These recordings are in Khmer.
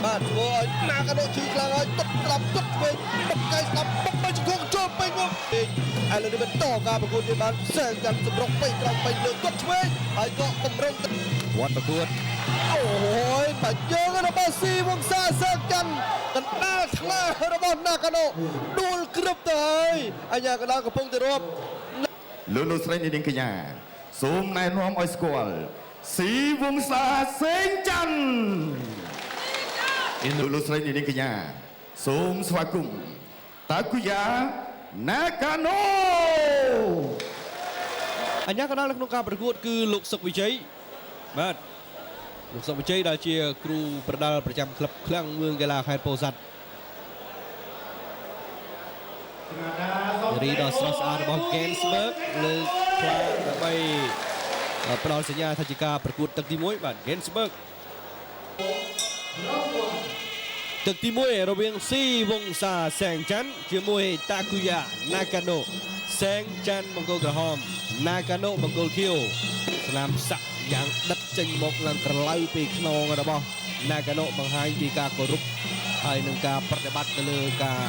បាទធ្វើឲ្យណាកណូជួយខ្លាំងហើយទឹកក្រាប់ទឹកវិញបកកែស្ដាប់បកទៅជង្គង់ចូលពេញមកពេញឥឡូវនេះបន្តការប្រកួតទៀតបានសែងកាន់សម្រុកពេញក្រោមពេញលើគាត់ឆ្វេងហើយក៏តម្រង់វត្តប្រកួតអូយបាយើងរបស់ស៊ីវង្សាសែងកាន់កណ្ដាលថ្លារបស់ណាកណូដួលក្រឹបទៅហើយអញ្ញាកណ្ដាលកំពុងទៅរាប់លោកស្រីនាងកញ្ញាសូមណែនាំឲ្យស្គាល់ស៊ីវង្សាសេងច័ន្ទលោកស្រីនាងកញ្ញាសូមស្វាគមន៍តាគូយ៉ាណាកាណូអញ្ញាកណ្ដាលក្នុងការប្រកួតគឺលោកសុកវិជ័យបាទលោកសុកវិជ័យដែលជាគ្រូប្រដាល់ប្រចាំក្លឹបឃ្លាំងមឿងកីឡាខេត្តពោធិ៍សាត់រីដល់ស្រស់ស្អាតរបស់ Gensberg លើកផ្លាកដើម្បីផ្ដល់សញ្ញាថាជាការប្រកួតទឹកទី1បាទ Gensberg ទឹកទី1រវាងស៊ីវង្សាសែងច័ន្ទជាមួយតាគូយ៉ាណាកាណូសែងច័ន្ទបង្គោលក្រហមណាកាណូបង្គោលខៀវស្នាមសាក់យ៉ាងដិតចេញមកឡើងក្រឡៅពីខ្នងរបស់ណាកាណូបង្ហាញពីការគោរពហើយនឹងការប្រតិបត្តិទៅលើការ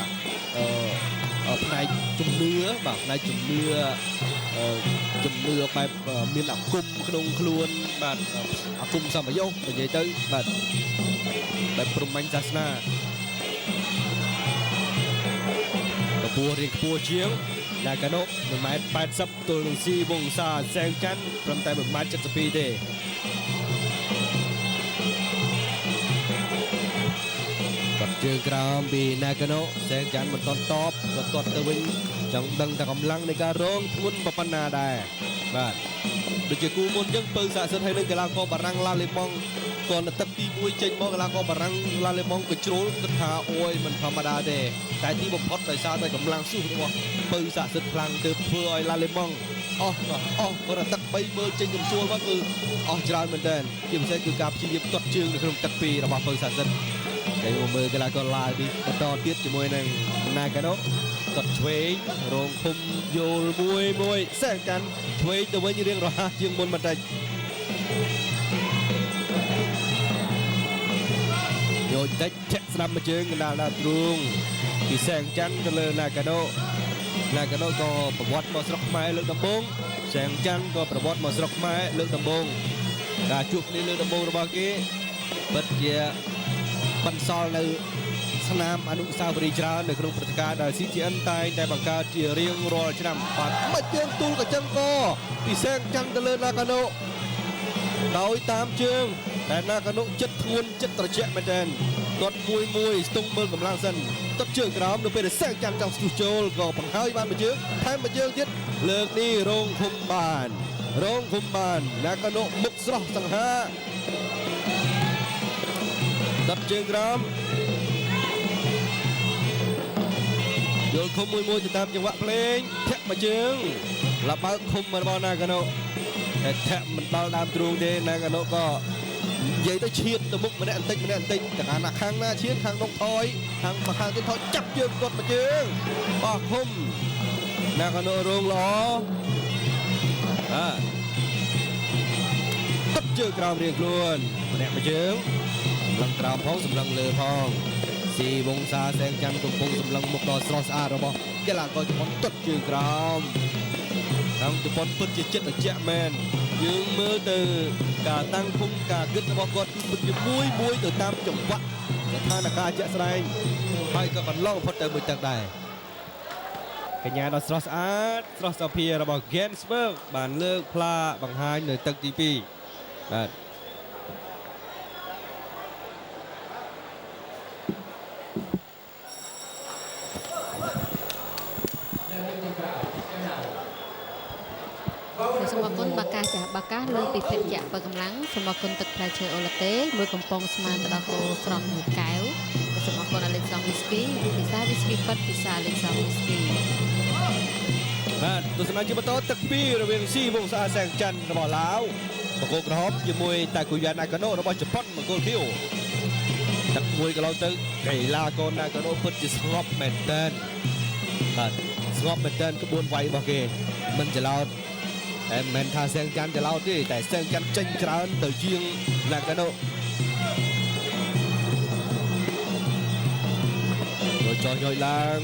ផ្នែកជំនឿបាទផ្នែកជំនឿបែបមានអាគមក្នុងខ្លួនបាទអាគមសម្បយុទ្ធនិយាយទៅបាទបែបព្រហ្មញ្ញសាសនាកម្ពស់រៀងខ្ពស់ជាងណាកាណូ 1m80 ទល់នឹងស៊ីវង្សាសែងច័ន្ទត្រឹមតែ 1m72 ទេគាត់ជើងក្រោមពីណាកាណូសែងច័ន្ទមិនតន់តបគាត់ទៅវិញចង់ដឹងតែកម្លាំងនៃការរងធ្ងន់ប៉ុណ្ណាដែរបាទដូចជាគូមុនអញ្ចឹងពៅសាក់សិទ្ធហើយនឹងកីឡាករបារាំងឡាឡេម៉ង់គាត់នៅទឹកទី1ចេញមកកីឡាករបារាំងឡាឡេម៉ង់ក៏ជ្រុលគិតថាអូយមិនធម្មតាទេតែទីបំផុតដោយសារតែកម្លាំងស៊ូរបស់ពៅសាក់សិទ្ធខ្លាំងទើបធ្វើឲ្យឡាឡេម៉ង់អស់គាត់ទឹក3មើលចេញកំសួលមកគឺអស់ច្រើនមែនទែនជាពិសេសគឺការព្យាយាមទាត់ជើងនៅក្នុងទឹក2របស់ពៅសាក់សិទ្ធហើយមកមើលកីឡាករឡាវនេះបន្តទៀតជាមួយនឹងណាកាណូគាត់ឆ្វេងរងឃុំយល់មួយសែងកាន់ឆ្វេងទៅវិញរៀងរហ័សជាងមុនបន្តិចយកតិចធាក់ស្ដាប់មួយជើងកណ្ដាលដើរទ្រូងពីសែងច័ន្ទទៅលើណាកាណូក៏ប្រវត្តិមកស្រុកខ្មែរលើកដំបូងសែងច័ន្ទក៏ប្រវត្តិមកស្រុកខ្មែរលើកដំបូងការជួបគ្នាលើកដំបូងរបស់គេពិតជាបន្សល់នៅស្នាមអនុស្សាវរីយ៍ច្រើននៅក្នុងព្រឹត្តិការណ៍ដែល CGN តែងតែបង្កើតជារៀងរាល់ឆ្នាំបាទមិនជើងទូលកញ្ចឹងក៏ពីសែងច័ន្ទទៅលើណាកាណូដោយតាមជើងតែណាកាណូចិត្តធ្ងន់ចិត្តត្រជាក់មែនទែនគាត់មួយស្ទង់មើលកម្លាំងសិនទាត់ជើងក្រោមនៅពេលដែលសែងច័ន្ទចង់ស្ទុះចូលក៏បង្ហើយបានមួយជើងថែមមួយជើងទៀតលើកនេះរងឃុំបានណាកាណូមុខស្រស់សង្ហាទាត់ជើងក្រោមយល់ឃុំមួយទៅតាមចង្វាក់ភ្លេងធាក់មួយជើងលបើកឃុំរបស់ណាកាណូតែធាក់មិនដល់ដើមទ្រូងទេណាកាណូក៏និយាយទៅឈៀតទៅមុខម្នាក់បន្តិចទាំងខាងណាឈៀតខាងនោះថយខាងមកខាងទៀតថយចាប់ជើងគាត់មួយជើងបោះឃុំណាកាណូរងល្អទឹកជើងក្រោមរៀងខ្លួនម្នាក់មួយជើងសម្លឹងក្រោមផងសម្លឹងលើផងស៊ីវង្សាសែងច័ន្ទកំពុងសម្លឹងមុខដ៏ស្រស់ស្អាតរបស់កីឡាករជប៉ុនទាត់ជើងក្រោមខាងជប៉ុនពិតជាចិត្តត្រជាក់មែនយើងមើលទៅការតាំងឃុំការគិតរបស់គាត់គឺពិតជាមួយទៅតាមចង្វាក់ស្ថានភាពជាក់ស្ដែងហើយក៏កន្លងផុតទៅមួយទឹកដែរកញ្ញាដ៏ស្រស់ស្អាតស្រស់សោភារបស់ Gensberg បានលើកផ្លាបង្ហាញនៅទឹកទី2បាទសូមអរគុណបាកាលើពីភេទជ្ជៈបើកម្លាំងសូមអរគុណទឹកផ្លែឈើអូឡាតេមួយកំប៉ុងស្មើទៅដល់គោស្រស់មួយកែវសូមអរគុណអាឡិចសងវីស្គីពិសាវីស្គីប៉ាត់ពិសាអាឡិចសងវីស្គីបាទទស្សនាជាបន្តទឹក2រវាងស៊ីវង្សាសែងច័ន្ទរបស់ឡាវបង្គោលក្រហមជាមួយតាគូយ៉ាណាកាណូរបស់ជប៉ុនបង្គោលខៀវទឹកមួយកន្លងទៅកីឡាករណាកាណូពិតជាស្ងប់មែនទែនបាទស្ងប់មែនទែនក្បួនវាយរបស់គេមិនច្រឡោតតែមិនមែនថាសែងច័ន្ទច្រឡោតទេតែសែងច័ន្ទចេញច្រើនទៅជាងណាកាណូ ចោះយកឡើង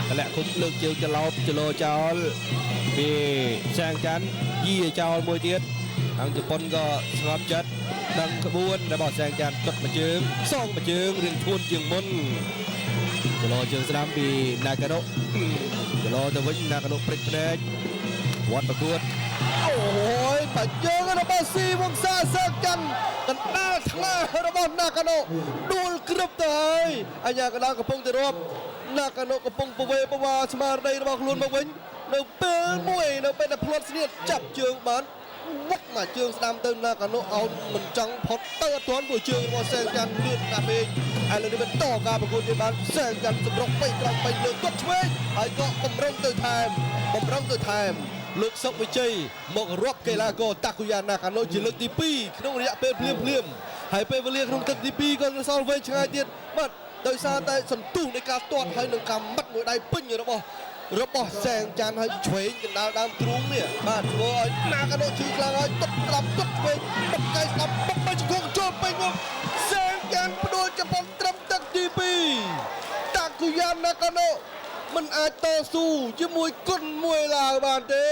តម្លាក់គុំលើកជើងច្រឡោបចលោចោលពីសាងច័ន្ទយីចោលមួយទៀតអង្គជប៉ុនក៏ស្ងប់ចិត្តដឹងក្បួនរបស់សាងច័ន្ទទឹកមួយជើងសងមួយជើងរៀងធួនជាងមុនចលោជើងស្ដាំពីណាកាណូចលោទៅវិញណាកាណូព្រិចភ្នែកវត្តប្រកួតអូយបាច់យើងរបស់ស៊ីវង្សាសាងច័ន្ទកណ្ដាលថ្ងារបស់ណាកាណូដួលក្រឹបទៅហើយអញ្ញាកណ្ដាលកំពុងទៅរាប់ណាកាណូកំពុងពវេពវាស្មារតីរបស់ខ្លួនមកវិញនៅពេលមួយនៅពេលដែលផ្លត់ស្នៀតចាប់ជើងបានវឹកមកជើងស្ដាំទៅណាកាណូអោនមិនចង់ផុតទៅអត់ទាន់ព្រោះជើងរបស់សែងច័ន្ទលឿនណាស់ពេកឥឡូវនេះបន្តការប្រកួតនេះបានសែងច័ន្ទសម្រុក3ក្រោម3លើកគាត់ឆ្វេងហើយក៏បំរុងទៅថែមលោកសុកវិជ័យមករាប់កីឡាករតាគុយ៉ាណាកាណូជាលើកទី2ក្នុងរយៈពេលភ្លាមហើយពេលវេលាក្នុងទឹកទី2ក៏សល់វែងឆ្ងាយទៀតបាទដោយសារតែសន្ទុះនៃការទាត់ហើយនឹងការម៉ាត់មួយដៃពេញរបស់សែងច័ន្ទហើយឆ្វេងកណ្ដាលដើមទ្រូងនេះបាទធ្វើឲ្យណាកាណូជឿខ្លាំងហើយទឹកត្រាប់ទឹកឆ្វេងបកកាយស្ដាប់បកបីជង្គង់ចូលពេញមកសែងច័ន្ទផ្ដួលជប៉ុនត្រឹមទឹកទី2តាគុយ៉ាណាកាណូមិនអាចតស៊ូជាមួយគុណមួយឡើយបានទេ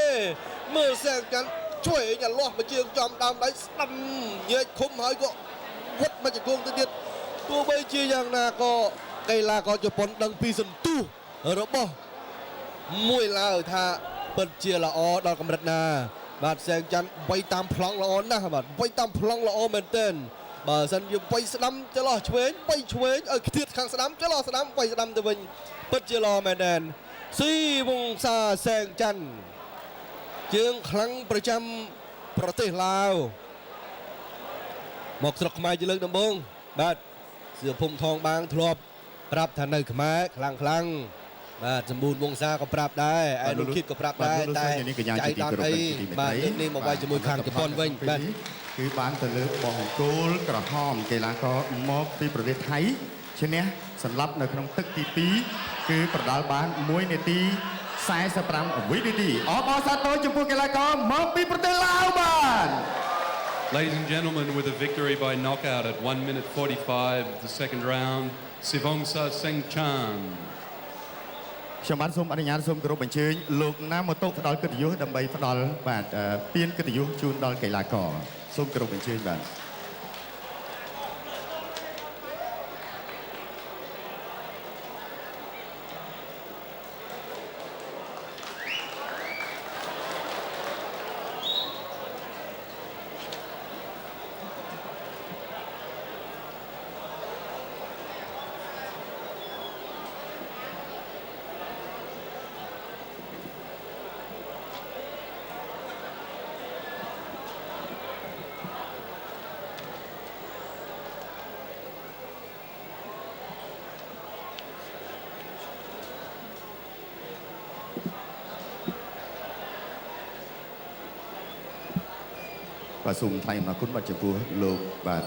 មើលសែងច័ន្ទឆ្វេងឲ្យលាស់មកជើងចំដើមដៃស្ដាំញែកឃុំហើយក៏វត្តមកជង្គង់ទៅទៀតទោះបីជាយ៉ាងណាក៏កីឡាករជប៉ុនដឹងពីសន្ទុះរបស់មួយឡើយថាពិតជាល្អដល់កម្រិតណាបាទសែងច័ន្ទវាយតាមប្លង់ល្អណាស់បាទវាយតាមប្លង់ល្អមែនទែនបើសិនជាវាយស្ដាំចន្លោះឆ្វេងវាយឆ្វេងឲ្យខ្ទាតខាងស្ដាំចន្លោះស្ដាំវាយស្ដាំទៅវិញពិតជាល្អមែនទែនស៊ីវង្សាសែងច័ន្ទជើងខ្លាំងប្រចាំប្រទេសឡាវមកស្រុកខ្មែរជាលើកដំបូងបាទសៀវភូមិថងបាងធ្លាប់ប្រាប់ថានៅខ្មែរខ្លាំងបាទសម្បូរវង្សាក៏ប្រាប់ដែរឯនោះគិតក៏ប្រាប់ដែរតែចៃដន្យអីបាទនេះមកវាយជាមួយខាងជប៉ុនវិញបាទគឺបានទៅលើបង្គោលក្រហមកីឡាករមកពីប្រទេសថៃឈ្នះសម្លាប់នៅក្នុងទឹកទី2គឺប្រដាល់បាន1នាទី45វិនាទីអបអរសាទរចំពោះកីឡាករមកពីប្រទេសឡាវបាន Ladies and gentlemen, with a victory by knockout at 1 minute 45 the second round, Sivongsa Sengchan. ខ្ញុំបានសូមអនុញ្ញាតសូមគោរពអញ្ជើញលោកណាម៉ូតូផ្ដល់កិត្តិយសដើម្បីផ្ដល់បាទពានកិត្តិយសជូនដល់កីឡាករសូមគោរពអញ្ជើញបាទបាទសូមថ្លែងអំណរគុណបាទចំពោះលោកបាទ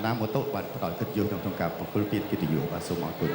ណាម៉ូតូបាទផ្ដល់កិត្តិយសក្នុងការប្រគល់ពានកិត្តិយសបាទសូមអរគុណ